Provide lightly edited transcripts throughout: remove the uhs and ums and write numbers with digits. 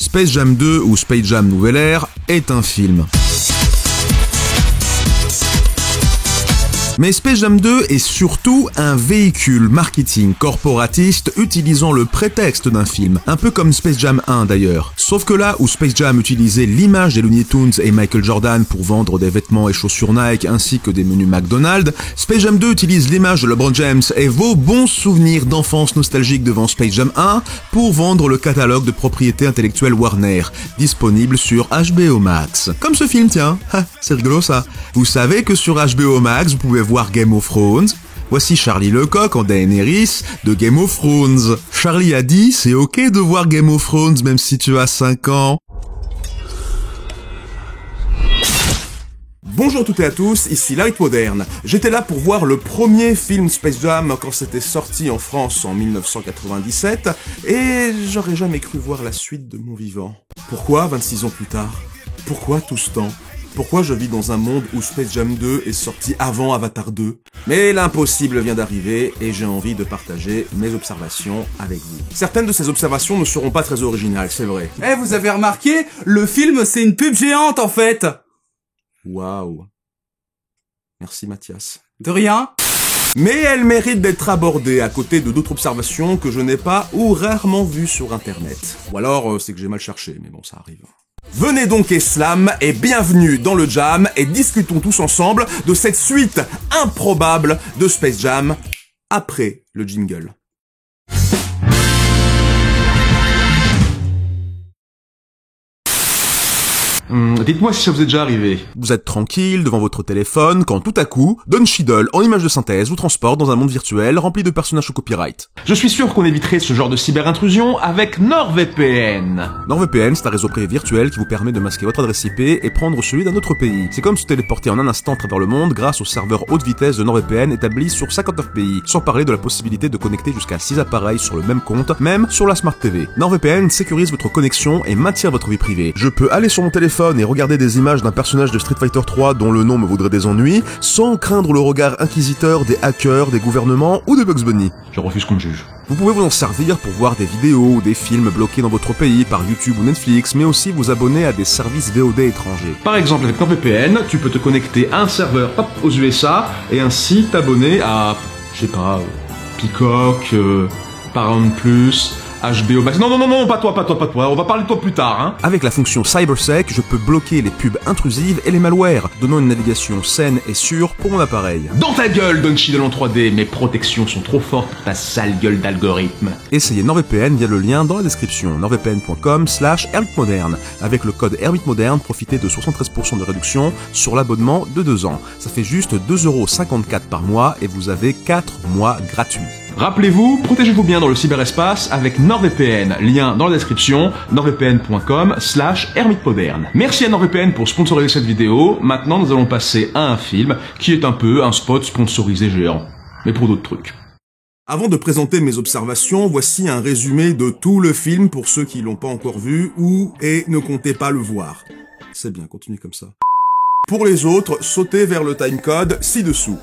Space Jam 2 ou Space Jam Nouvelle Ère est un film. Mais Space Jam 2 est surtout un véhicule marketing corporatiste utilisant le prétexte d'un film, un peu comme Space Jam 1 d'ailleurs. Sauf que là où Space Jam utilisait l'image des Looney Tunes et Michael Jordan pour vendre des vêtements et chaussures Nike ainsi que des menus McDonald's, Space Jam 2 utilise l'image de LeBron James et vos bons souvenirs d'enfance nostalgique devant Space Jam 1 pour vendre le catalogue de propriété intellectuelle Warner, disponible sur HBO Max. Comme ce film, tiens, c'est rigolo ça. Vous savez que sur HBO Max, vous pouvez voir Game of Thrones. Voici Charlie Lecoq en Daenerys de Game of Thrones. Charlie a dit, c'est ok de voir Game of Thrones même si tu as 5 ans. Bonjour à toutes et à tous, ici L'Arrêt Moderne. J'étais là pour voir le premier film Space Jam quand c'était sorti en France en 1997 et j'aurais jamais cru voir la suite de mon vivant. Pourquoi 26 ans plus tard? Pourquoi tout ce temps? Pourquoi je vis dans un monde où Space Jam 2 est sorti avant Avatar 2? Mais l'impossible vient d'arriver et j'ai envie de partager mes observations avec vous. Certaines de ces observations ne seront pas très originales, c'est vrai. Vous avez remarqué? Le film, c'est une pub géante, en fait! Waouh. Merci Mathias. De rien. Mais elles méritent d'être abordées à côté de d'autres observations que je n'ai pas ou rarement vues sur internet. Ou alors, c'est que j'ai mal cherché, mais bon, ça arrive. Venez donc Eslam et bienvenue dans le Jam et discutons tous ensemble de cette suite improbable de Space Jam après le jingle. Dites-moi si ça vous est déjà arrivé. Vous êtes tranquille devant votre téléphone quand tout à coup, Don Cheadle en image de synthèse vous transporte dans un monde virtuel rempli de personnages au copyright. Je suis sûr qu'on éviterait ce genre de cyber-intrusion avec NordVPN. NordVPN, c'est un réseau privé virtuel qui vous permet de masquer votre adresse IP et prendre celui d'un autre pays. C'est comme se téléporter en un instant à travers le monde grâce au serveur haute vitesse de NordVPN établi sur 59 pays, sans parler de la possibilité de connecter jusqu'à 6 appareils sur le même compte, même sur la Smart TV. NordVPN sécurise votre connexion et maintient votre vie privée. Je peux aller sur mon téléphone et regarder des images d'un personnage de Street Fighter 3 dont le nom me vaudrait des ennuis, sans craindre le regard inquisiteur des hackers, des gouvernements ou de Bugs Bunny. Je refuse qu'on me juge. Vous pouvez vous en servir pour voir des vidéos ou des films bloqués dans votre pays par YouTube ou Netflix, mais aussi vous abonner à des services VOD étrangers. Par exemple, avec NordVPN, tu peux te connecter à un serveur aux USA et ainsi t'abonner à, je sais pas, Peacock, Paramount+, HBO Max. Non, pas toi, on va parler de toi plus tard, hein. Avec la fonction CyberSec, je peux bloquer les pubs intrusives et les malwares, donnant une navigation saine et sûre pour mon appareil. Dans ta gueule, Don Cheadle en 3D, mes protections sont trop fortes pour ta sale gueule d'algorithme. Essayez NordVPN via le lien dans la description, nordvpn.com/hermitmoderne. Avec le code hermitmoderne, profitez de 73% de réduction sur l'abonnement de 2 ans. Ça fait juste 2,54€ par mois et vous avez 4 mois gratuits. Rappelez-vous, protégez-vous bien dans le cyberespace avec NordVPN, lien dans la description, nordvpn.com/hermitmoderne. Merci à NordVPN pour sponsoriser cette vidéo. Maintenant, nous allons passer à un film qui est un peu un spot sponsorisé géant, mais pour d'autres trucs. Avant de présenter mes observations, voici un résumé de tout le film pour ceux qui l'ont pas encore vu ou et ne comptez pas le voir. C'est bien, continuez comme ça. Pour les autres, sautez vers le timecode ci-dessous.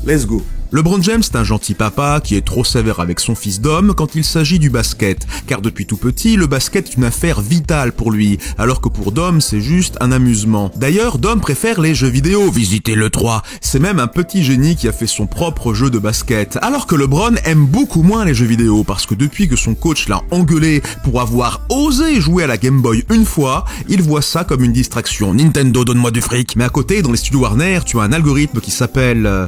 Let's go. LeBron James est un gentil papa qui est trop sévère avec son fils Dom quand il s'agit du basket, car depuis tout petit, le basket est une affaire vitale pour lui, alors que pour Dom, c'est juste un amusement. D'ailleurs, Dom préfère les jeux vidéo, visitez le 3. C'est même un petit génie qui a fait son propre jeu de basket, alors que LeBron aime beaucoup moins les jeux vidéo, parce que depuis que son coach l'a engueulé pour avoir osé jouer à la Game Boy une fois, il voit ça comme une distraction. Nintendo, donne-moi du fric. Mais à côté, dans les studios Warner, tu as un algorithme qui s'appelle...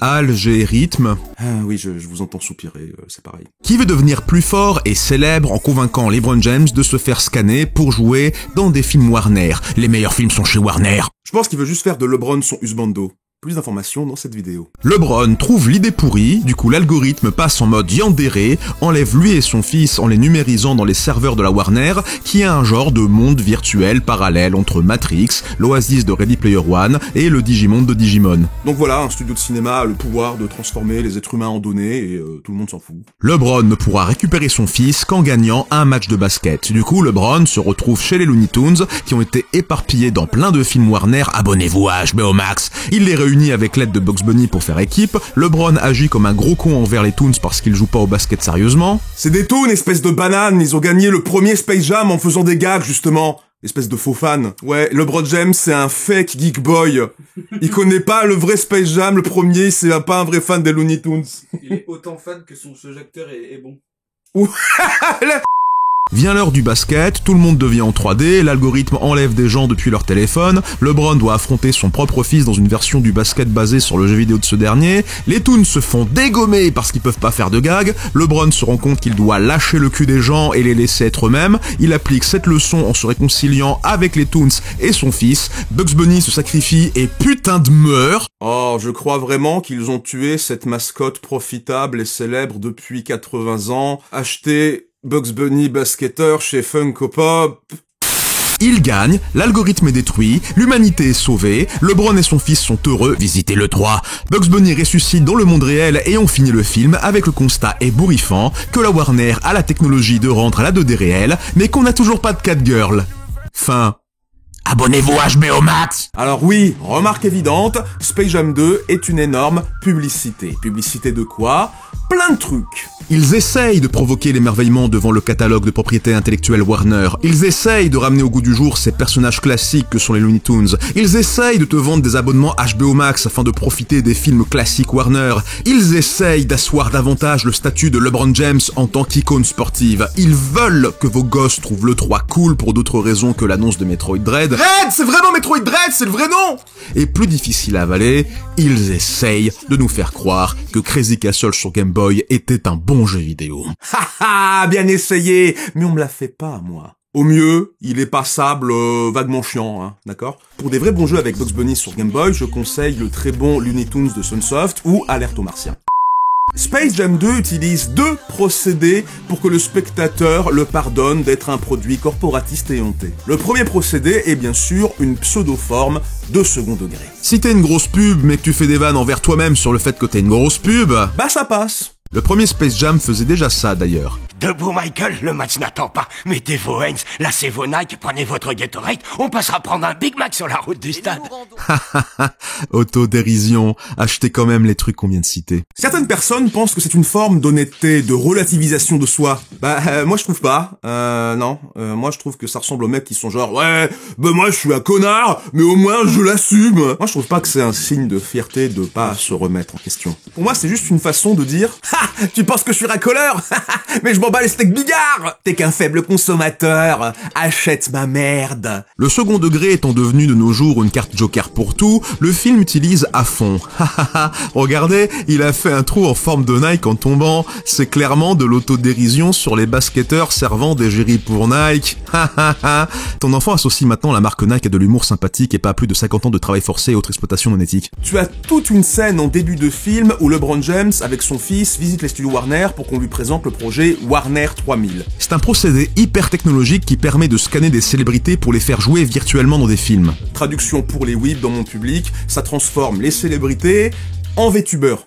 algorithme. Ah oui, je vous entends soupirer, c'est pareil. Qui veut devenir plus fort et célèbre en convainquant LeBron James de se faire scanner pour jouer dans des films Warner. Les meilleurs films sont chez Warner. Je pense qu'il veut juste faire de LeBron son husbando. Plus d'informations dans cette vidéo. LeBron trouve l'idée pourrie, du coup l'algorithme passe en mode yandere, enlève lui et son fils en les numérisant dans les serveurs de la Warner, qui est un genre de monde virtuel parallèle entre Matrix, l'Oasis de Ready Player One et le Digimonde de Digimon. Donc voilà, un studio de cinéma a le pouvoir de transformer les êtres humains en données et tout le monde s'en fout. LeBron ne pourra récupérer son fils qu'en gagnant un match de basket. Du coup, LeBron se retrouve chez les Looney Tunes, qui ont été éparpillés dans plein de films Warner. Abonnez-vous à HBO Max. Il les réunis avec l'aide de Bugs Bunny pour faire équipe, LeBron agit comme un gros con envers les Toons parce qu'il joue pas au basket sérieusement. C'est des Toons, espèce de banane, ils ont gagné le premier Space Jam en faisant des gags, justement. Espèce de faux fan. Ouais, LeBron James, c'est un fake geek boy. Il connaît pas le vrai Space Jam, le premier, c'est pas un vrai fan des Looney Tunes. Il est autant fan que son jeu-acteur est bon. Vient l'heure du basket, tout le monde devient en 3D, l'algorithme enlève des gens depuis leur téléphone, LeBron doit affronter son propre fils dans une version du basket basée sur le jeu vidéo de ce dernier, les Toons se font dégommer parce qu'ils peuvent pas faire de gags, LeBron se rend compte qu'il doit lâcher le cul des gens et les laisser être eux-mêmes, il applique cette leçon en se réconciliant avec les Toons et son fils, Bugs Bunny se sacrifie et putain de meurt. Oh, je crois vraiment qu'ils ont tué cette mascotte profitable et célèbre depuis 80 ans, acheté Bugs Bunny basketteur chez Funko Pop. Il gagne, l'algorithme est détruit, l'humanité est sauvée, LeBron et son fils sont heureux, visitez le 3. Bugs Bunny ressuscite dans le monde réel et on finit le film avec le constat ébouriffant que la Warner a la technologie de rendre à la 2D réelle, mais qu'on n'a toujours pas de Catgirl. Fin. Abonnez-vous à HBO Max. Alors oui, remarque évidente, Space Jam 2 est une énorme publicité. Publicité de quoi? Plein de trucs. Ils essayent de provoquer l'émerveillement devant le catalogue de propriété intellectuelle Warner. Ils essayent de ramener au goût du jour ces personnages classiques que sont les Looney Tunes. Ils essayent de te vendre des abonnements HBO Max afin de profiter des films classiques Warner. Ils essayent d'asseoir davantage le statut de LeBron James en tant qu'icône sportive. Ils veulent que vos gosses trouvent le 3 cool pour d'autres raisons que l'annonce de Metroid Dread. Dread, c'est vraiment Metroid Dread, c'est le vrai nom! Et plus difficile à avaler, ils essayent de nous faire croire que Crazy Castle sur Game Boy était un bon jeu vidéo. Haha, bien essayé, mais on me l'a fait pas, moi. Au mieux, il est passable, vaguement chiant, hein, d'accord? Pour des vrais bons jeux avec Bugs Bunny sur Game Boy, je conseille le très bon Looney Tunes de Sunsoft ou Alerte aux Martiens. Space Jam 2 utilise 2 procédés pour que le spectateur le pardonne d'être un produit corporatiste et honté. Le premier procédé est bien sûr une pseudo-forme de second degré. Si t'es une grosse pub mais que tu fais des vannes envers toi-même sur le fait que t'es une grosse pub, bah ça passe. Le premier Space Jam faisait déjà ça d'ailleurs. Debout Michael, le match n'attend pas. Mettez vos Heinz, lacez vos Nike, prenez votre Gatorade, on passera prendre un Big Mac sur la route du stade. Autodérision, achetez quand même les trucs qu'on vient de citer. Certaines personnes pensent que c'est une forme d'honnêteté, de relativisation de soi. Moi je trouve pas. Non, moi je trouve que ça ressemble aux mecs qui sont genre ouais, moi je suis un connard, mais au moins je l'assume. Moi je trouve pas que c'est un signe de fierté de pas se remettre en question. Pour moi c'est juste une façon de dire tu penses que je suis racoleur? Mais je m'en bats les steaks Bigard! T'es qu'un faible consommateur, achète ma merde. Le second degré étant devenu de nos jours une carte joker pour tout, le film utilise à fond. Regardez, il a fait un trou en forme de Nike en tombant, c'est clairement de l'autodérision sur les basketteurs servant d'égérie pour Nike. Ton enfant associe maintenant la marque Nike à de l'humour sympathique et pas à plus de 50 ans de travail forcé et autre exploitation non éthique. Tu as toute une scène en début de film où LeBron James, avec son fils, visite les studios Warner pour qu'on lui présente le projet Warner 3000. C'est un procédé hyper technologique qui permet de scanner des célébrités pour les faire jouer virtuellement dans des films. Traduction pour les weebs dans mon public, ça transforme les célébrités en VTubers.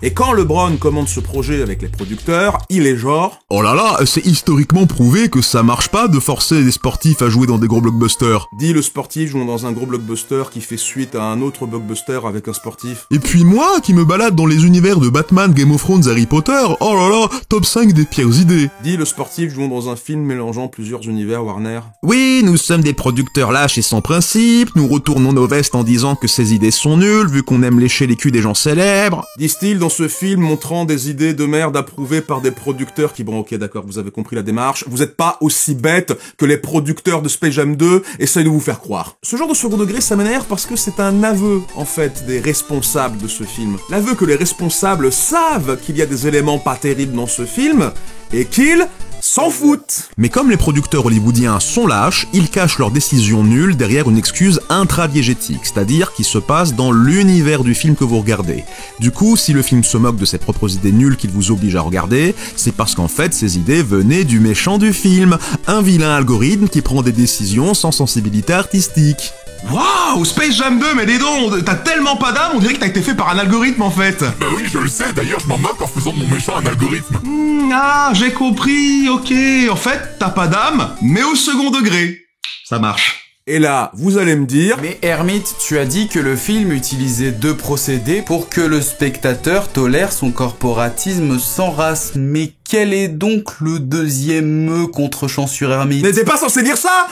Et quand LeBron commande ce projet avec les producteurs, il est genre... Oh là là, c'est historiquement prouvé que ça marche pas de forcer des sportifs à jouer dans des gros blockbusters. Dit le sportif jouant dans un gros blockbuster qui fait suite à un autre blockbuster avec un sportif. Et puis moi, qui me balade dans les univers de Batman, Game of Thrones, Harry Potter, oh là là, top 5 des pires idées. Dit le sportif jouant dans un film mélangeant plusieurs univers Warner. Oui, nous sommes des producteurs lâches et sans principe, nous retournons nos vestes en disant que ces idées sont nulles, vu qu'on aime lécher les culs des gens célèbres. Disent-ils dans ce film montrant des idées de merde approuvées par des producteurs qui... Bon, ok, d'accord, vous avez compris la démarche. Vous êtes pas aussi bêtes que les producteurs de Space Jam 2 essayent de vous faire croire. Ce genre de second degré, ça m'énerve parce que c'est un aveu, en fait, des responsables de ce film. L'aveu que les responsables savent qu'il y a des éléments pas terribles dans ce film et qu'ils... s'en foutent. Mais comme les producteurs hollywoodiens sont lâches, ils cachent leurs décisions nulles derrière une excuse intradiégétique, c'est-à-dire qui se passe dans l'univers du film que vous regardez. Du coup, si le film se moque de ses propres idées nulles qu'il vous oblige à regarder, c'est parce qu'en fait ces idées venaient du méchant du film, un vilain algorithme qui prend des décisions sans sensibilité artistique. Waouh, Space Jam 2, mais dis donc, t'as tellement pas d'âme, on dirait que t'as été fait par un algorithme en fait. Bah oui, je le sais, d'ailleurs je m'en moque en faisant de mon méchant un algorithme. Ah, j'ai compris, ok, en fait, t'as pas d'âme, mais au second degré. Ça marche. Et là, vous allez me dire... Mais Hermite, tu as dit que le film utilisait 2 procédés pour que le spectateur tolère son corporatisme sans race. Mais quel est donc le deuxième contre-champ sur Hermite? Mais t'es pas censé dire ça!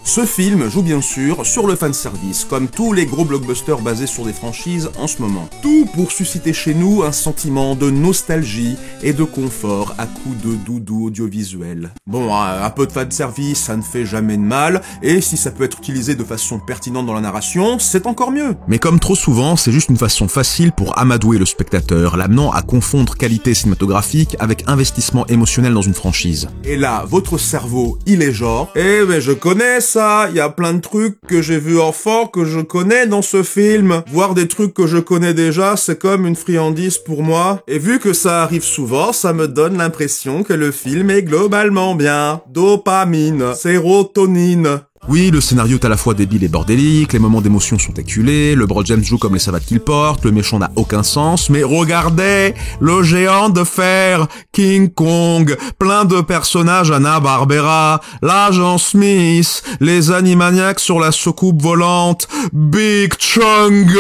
Ce film joue bien sûr sur le fanservice, comme tous les gros blockbusters basés sur des franchises en ce moment. Tout pour susciter chez nous un sentiment de nostalgie et de confort à coups de doudou audiovisuel. Bon, un peu de fanservice, ça ne fait jamais de mal, et si ça peut être utilisé de façon pertinente dans la narration, c'est encore mieux. Mais comme trop souvent, c'est juste une façon facile pour amadouer le spectateur, l'amenant à confondre qualité cinématographique avec investissement émotionnel dans une franchise. Et là, votre cerveau, il est genre, eh mais je connais ça, il y a plein de trucs que j'ai vus enfant que je connais dans ce film. Voir des trucs que je connais déjà, c'est comme une friandise pour moi. Et vu que ça arrive souvent, ça me donne l'impression que le film est globalement bien. Dopamine, sérotonine. Oui, le scénario est à la fois débile et bordélique, les moments d'émotion sont éculés, le Bro James joue comme les savates qu'il porte, le méchant n'a aucun sens, mais regardez, le géant de fer, King Kong, plein de personnages Hanna-Barbera, l'agent Smith, les Animaniacs sur la soucoupe volante, Big Chungus.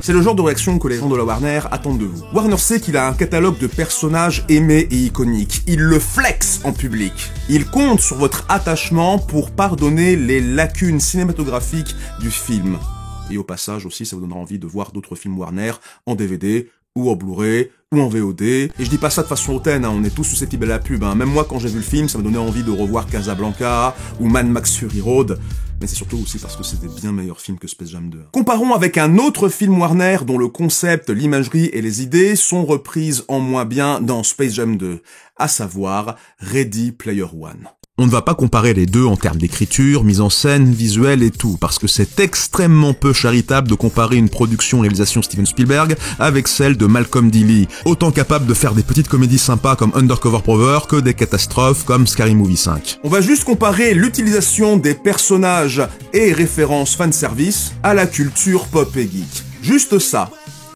C'est le genre de réaction que les gens de la Warner attendent de vous. Warner sait qu'il a un catalogue de personnages aimés et iconiques. Il le flex en public. Il compte sur votre attachement pour pardonner les lacunes cinématographiques du film. Et au passage aussi, ça vous donnera envie de voir d'autres films Warner en DVD, ou en Blu-ray, ou en VOD. Et je dis pas ça de façon hautaine, on est tous susceptibles à la pub. Même moi, quand j'ai vu le film, ça m'a donné envie de revoir Casablanca, ou Mad Max Fury Road. Mais c'est surtout aussi parce que c'était bien meilleur film que Space Jam 2. Comparons avec un autre film Warner dont le concept, l'imagerie et les idées sont reprises en moins bien dans Space Jam 2, à savoir Ready Player One. On ne va pas comparer les deux en termes d'écriture, mise en scène, visuel et tout, parce que c'est extrêmement peu charitable de comparer une production-réalisation Steven Spielberg avec celle de Malcolm D. Lee, autant capable de faire des petites comédies sympas comme Undercover Brother que des catastrophes comme Scary Movie 5. On va juste comparer l'utilisation des personnages et références fanservice à la culture pop et geek. Juste ça.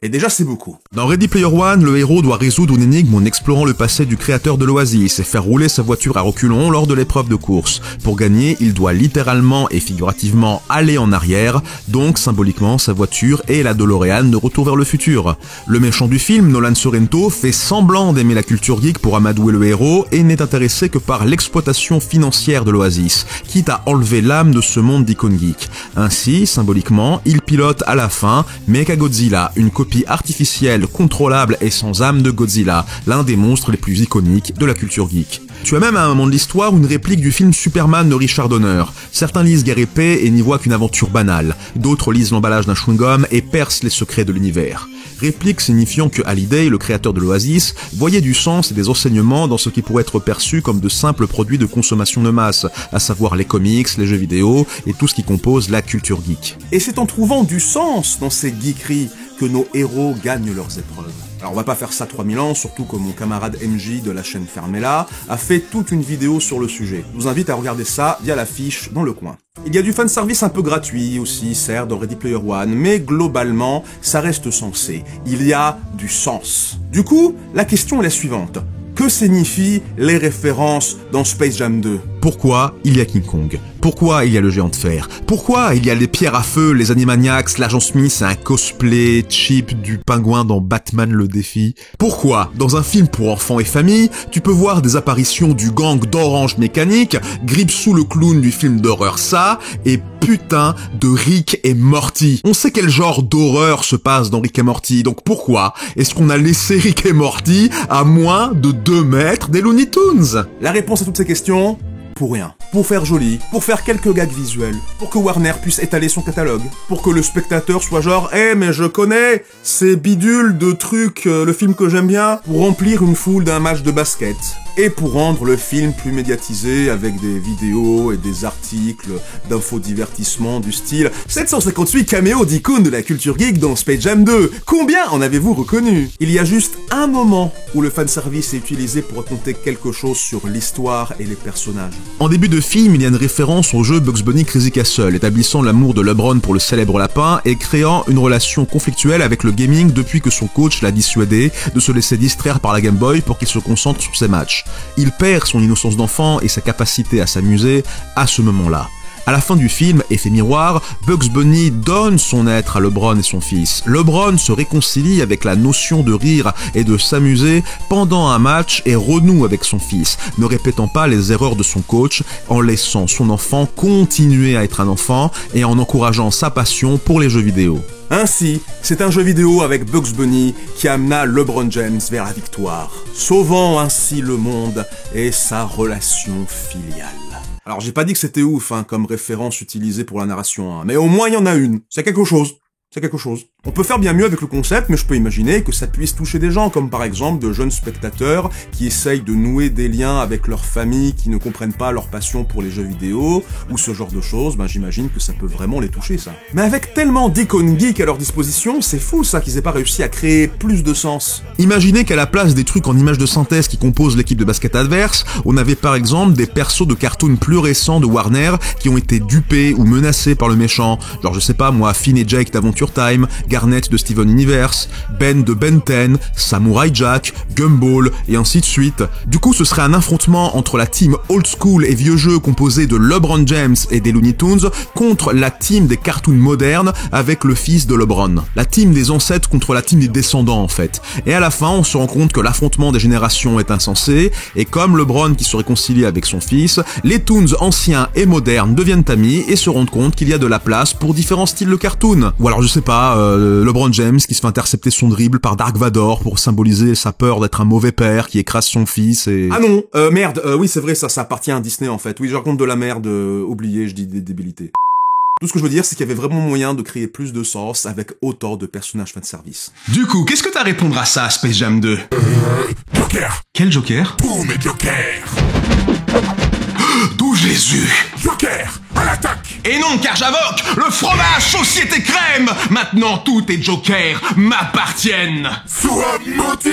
Et déjà, c'est beaucoup. Dans Ready Player One, le héros doit résoudre une énigme en explorant le passé du créateur de l'Oasis et faire rouler sa voiture à reculons lors de l'épreuve de course. Pour gagner, il doit littéralement et figurativement aller en arrière, donc symboliquement sa voiture est la DeLorean de Retour vers le futur. Le méchant du film, Nolan Sorrento, fait semblant d'aimer la culture geek pour amadouer le héros et n'est intéressé que par l'exploitation financière de l'Oasis, quitte à enlever l'âme de ce monde d'icônes geek. Ainsi, symboliquement, il pilote à la fin Mechagodzilla, une copie artificielle, contrôlable et sans âme de Godzilla, l'un des monstres les plus iconiques de la culture geek. Tu as même à un moment de l'histoire une réplique du film Superman de Richard Donner. Certains lisent guerre épée et n'y voient qu'une aventure banale. D'autres lisent l'emballage d'un chewing-gum et percent les secrets de l'univers. Réplique signifiant que Hallyday, le créateur de l'Oasis, voyait du sens et des enseignements dans ce qui pourrait être perçu comme de simples produits de consommation de masse, à savoir les comics, les jeux vidéo et tout ce qui compose la culture geek. Et c'est en trouvant du sens dans ces geekeries que nos héros gagnent leurs épreuves. Alors on va pas faire ça 3000 ans, surtout que mon camarade MJ de la chaîne Fermella a fait toute une vidéo sur le sujet. Je vous invite à regarder ça via l'affiche dans le coin. Il y a du fanservice un peu gratuit aussi, certes, dans Ready Player One, mais globalement, ça reste sensé. Il y a du sens. Du coup, la question est la suivante. Que signifient les références dans Space Jam 2 ? Pourquoi il y a King Kong ? Pourquoi il y a le géant de fer ? Pourquoi il y a les pierres à feu, les Animaniacs, l'agent Smith et un cosplay cheap du pingouin dans Batman le défi ? Pourquoi, dans un film pour enfants et famille, tu peux voir des apparitions du gang d'Orange Mécanique, Gripsou le clown du film d'horreur Ça, et putain de Rick et Morty ? On sait quel genre d'horreur se passe dans Rick et Morty, donc pourquoi est-ce qu'on a laissé Rick et Morty à moins de 2 mètres des Looney Tunes ? La réponse à toutes ces questions ? Pour rien. Pour faire joli, pour faire quelques gags visuels, pour que Warner puisse étaler son catalogue, pour que le spectateur soit genre « Eh mais je connais ces bidules de trucs, le film que j'aime bien », pour remplir une foule d'un match de basket, et pour rendre le film plus médiatisé avec des vidéos et des articles d'infodivertissement du style « 758 caméos d'icônes de la culture geek dans Space Jam 2, combien en avez-vous reconnu ?» Il y a juste un moment où le fanservice est utilisé pour raconter quelque chose sur l'histoire et les personnages. En début de film, il y a une référence au jeu Bugs Bunny Crazy Castle, établissant l'amour de LeBron pour le célèbre lapin et créant une relation conflictuelle avec le gaming depuis que son coach l'a dissuadé de se laisser distraire par la Game Boy pour qu'il se concentre sur ses matchs. Il perd son innocence d'enfant et sa capacité à s'amuser à ce moment-là. À la fin du film, effet miroir, Bugs Bunny donne son être à LeBron et son fils. LeBron se réconcilie avec la notion de rire et de s'amuser pendant un match et renoue avec son fils, ne répétant pas les erreurs de son coach, en laissant son enfant continuer à être un enfant et en encourageant sa passion pour les jeux vidéo. Ainsi, c'est un jeu vidéo avec Bugs Bunny qui amena LeBron James vers la victoire, sauvant ainsi le monde et sa relation filiale. Alors j'ai pas dit que c'était ouf comme référence utilisée pour la narration, mais au moins il y en a une, c'est quelque chose. C'est quelque chose. On peut faire bien mieux avec le concept, mais je peux imaginer que ça puisse toucher des gens, comme par exemple de jeunes spectateurs qui essayent de nouer des liens avec leur famille, qui ne comprennent pas leur passion pour les jeux vidéo, ou ce genre de choses, j'imagine que ça peut vraiment les toucher, ça. Mais avec tellement d'icônes geeks à leur disposition, c'est fou ça qu'ils aient pas réussi à créer plus de sens. Imaginez qu'à la place des trucs en images de synthèse qui composent l'équipe de basket adverse, on avait par exemple des persos de cartoons plus récents de Warner qui ont été dupés ou menacés par le méchant, genre je sais pas moi, Finn et Jake d'Adventure Time, Garnet de Steven Universe, Ben de Ben 10, Samurai Jack, Gumball, et ainsi de suite. Du coup, ce serait un affrontement entre la team old school et vieux jeux composée de LeBron James et des Looney Tunes contre la team des cartoons modernes avec le fils de LeBron. La team des ancêtres contre la team des descendants en fait. Et à la fin, on se rend compte que l'affrontement des générations est insensé, et comme LeBron qui se réconcilie avec son fils, les Toons anciens et modernes deviennent amis et se rendent compte qu'il y a de la place pour différents styles de cartoon. Ou alors je sais pas, LeBron James qui se fait intercepter son dribble par Dark Vador pour symboliser sa peur d'être un mauvais père qui écrase son fils et... Ah non, merde, oui c'est vrai, ça appartient à Disney en fait. Oui, je raconte de la merde, oublié, je dis des débilités. Tout ce que je veux dire, c'est qu'il y avait vraiment moyen de créer plus de sens avec autant de personnages fanservice. Du coup, qu'est-ce que t'as à répondre à ça, Space Jam 2 Joker. Quel Joker? Boum et Joker. D'où Jésus? Joker, à l'attaque. Et non, car j'invoque le fromage Société Crème. Maintenant, tout et Joker m'appartiennent. Sois maudit.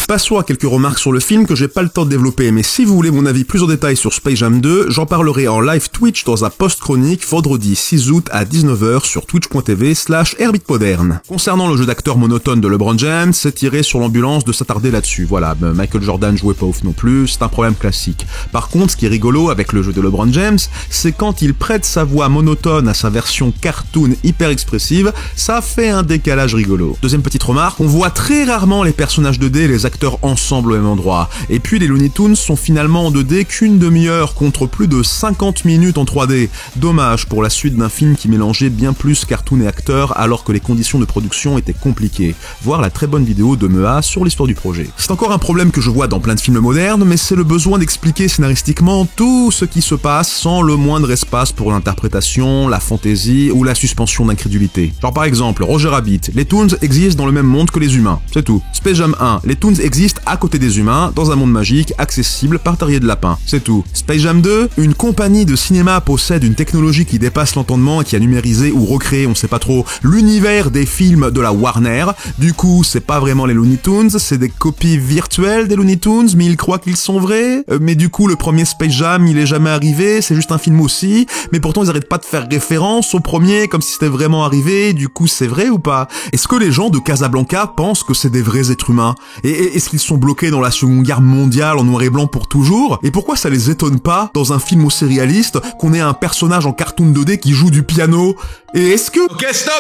Passons à quelques remarques sur le film que j'ai pas le temps de développer, mais si vous voulez mon avis plus en détail sur Space Jam 2, j'en parlerai en live Twitch dans un post-chronique vendredi 6 août à 19h sur twitch.tv/herbitmoderne. Concernant le jeu d'acteur monotone de LeBron James, c'est tiré sur l'ambulance de s'attarder là-dessus. Voilà, Michael Jordan jouait pas ouf non plus, c'est un problème classique. Par contre, ce qui est rigolo avec le jeu de LeBron James, c'est quand il prête sa voix monotone à sa version cartoon hyper expressive, ça fait un décalage rigolo. Deuxième petite remarque, on voit très rarement les personnages 2D et les acteurs ensemble au même endroit. Et puis les Looney Tunes sont finalement en 2D qu'une demi-heure contre plus de 50 minutes en 3D. Dommage pour la suite d'un film qui mélangeait bien plus cartoon et acteurs alors que les conditions de production étaient compliquées. Voir la très bonne vidéo de Mea sur l'histoire du projet. C'est encore un problème que je vois dans plein de films modernes, mais c'est le besoin d'expliquer scénaristiquement tout ce qui se passe sans le moindre espace pour l'interprétation, la fantaisie ou la suspension d'incrédulité. Genre par exemple, Roger Rabbit, les Toons existent dans le même monde que les humains, c'est tout. Space Jam 1, les Toons existent à côté des humains, dans un monde magique, accessible par terrier de lapin. C'est tout. Space Jam 2, une compagnie de cinéma possède une technologie qui dépasse l'entendement et qui a numérisé ou recréé, on sait pas trop, l'univers des films de la Warner. Du coup, c'est pas vraiment les Looney Tunes, c'est des copies virtuelles des Looney Tunes, mais ils croient qu'ils sont vrais. Mais du coup, le premier Space Jam, il est jamais arrivé, c'est juste un film aussi. Mais pourtant, ils arrêtent pas de faire référence au premier, comme si c'était vraiment arrivé. Du coup, c'est vrai ou pas? Est-ce que les gens de Casablanca pensent que c'est des vrais êtres humains? Et est-ce qu'ils sont bloqués dans la Seconde Guerre mondiale en noir et blanc pour toujours? Et pourquoi ça les étonne pas, dans un film aussi réaliste, qu'on ait un personnage en cartoon 2D qui joue du piano? Et est-ce que... Ok, stop.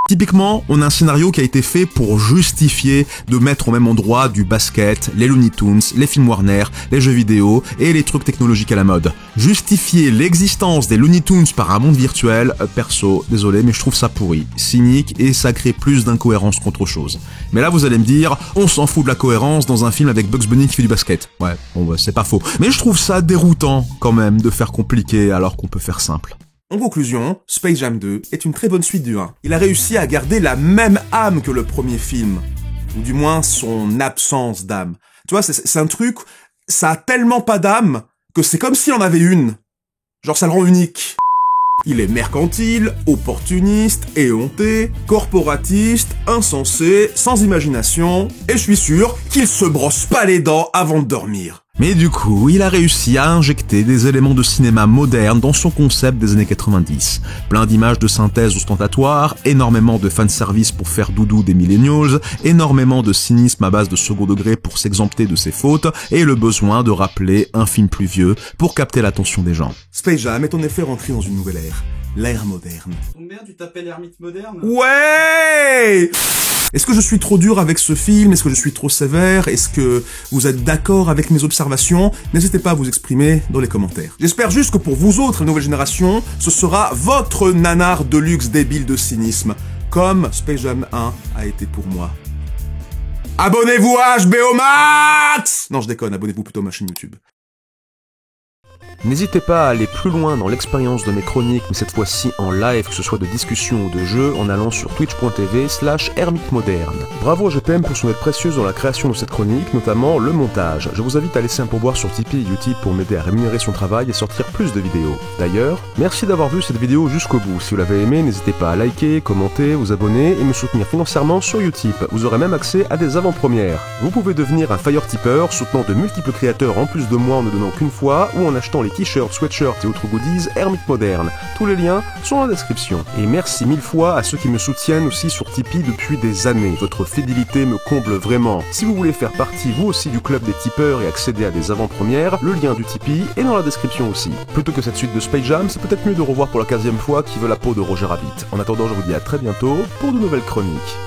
Typiquement, on a un scénario qui a été fait pour justifier de mettre au même endroit du basket, les Looney Tunes, les films Warner, les jeux vidéo et les trucs technologiques à la mode. Justifier l'existence des Looney Tunes par un monde virtuel, perso, désolé, mais je trouve ça pourri, cynique et ça crée plus d'incohérence qu'autre chose. Mais là, vous allez me dire, on s'en fout de la cohérence dans un film avec Bugs Bunny qui fait du basket. Ouais, bon, c'est pas faux. Mais je trouve ça déroutant, quand même, de faire compliqué alors qu'on peut faire simple. En conclusion, Space Jam 2 est une très bonne suite du 1. Il a réussi à garder la même âme que le premier film. Ou du moins, son absence d'âme. Tu vois, c'est un truc, ça a tellement pas d'âme que c'est comme s'il en avait une. Genre, ça le rend unique. Il est mercantile, opportuniste, éhonté, corporatiste, insensé, sans imagination, et je suis sûr qu'il se brosse pas les dents avant de dormir. Mais du coup, il a réussi à injecter des éléments de cinéma moderne dans son concept des années 90. Plein d'images de synthèse ostentatoires, énormément de fanservice pour faire doudou des millennials, énormément de cynisme à base de second degré pour s'exempter de ses fautes, et le besoin de rappeler un film plus vieux pour capter l'attention des gens. Space Jam est en effet rentré dans une nouvelle ère. L'ère moderne. Ton merde, tu t'appelles Ermite Moderne? Ouais! Est-ce que je suis trop dur avec ce film? Est-ce que je suis trop sévère? Est-ce que vous êtes d'accord avec mes observations? N'hésitez pas à vous exprimer dans les commentaires. J'espère juste que pour vous autres, la nouvelle génération, ce sera votre nanar de luxe débile de cynisme, comme Space Jam 1 a été pour moi. Abonnez-vous à HBO Max! Non, je déconne, abonnez-vous plutôt à ma chaîne YouTube. N'hésitez pas à aller plus loin dans l'expérience de mes chroniques, mais cette fois-ci en live, que ce soit de discussion ou de jeu, en allant sur twitch.tv/hermitmoderne. Bravo à GPM pour son aide précieuse dans la création de cette chronique, notamment le montage. Je vous invite à laisser un pourboire sur Tipeee et Utip pour m'aider à rémunérer son travail et sortir plus de vidéos. D'ailleurs, merci d'avoir vu cette vidéo jusqu'au bout. Si vous l'avez aimé, n'hésitez pas à liker, commenter, vous abonner et me soutenir financièrement sur Utip. Vous aurez même accès à des avant-premières. Vous pouvez devenir un Fire Tipper, soutenant de multiples créateurs en plus de moi en ne donnant qu'une fois, ou en achetant les t-shirts, sweatshirts et autres goodies Hermite Moderne. Tous les liens sont dans la description. Et merci 1000 fois à ceux qui me soutiennent aussi sur Tipeee depuis des années. Votre fidélité me comble vraiment. Si vous voulez faire partie vous aussi du club des tipeurs et accéder à des avant-premières, le lien du Tipeee est dans la description aussi. Plutôt que cette suite de Space Jam, c'est peut-être mieux de revoir pour la 15e fois qui veut la peau de Roger Rabbit. En attendant, je vous dis à très bientôt pour de nouvelles chroniques.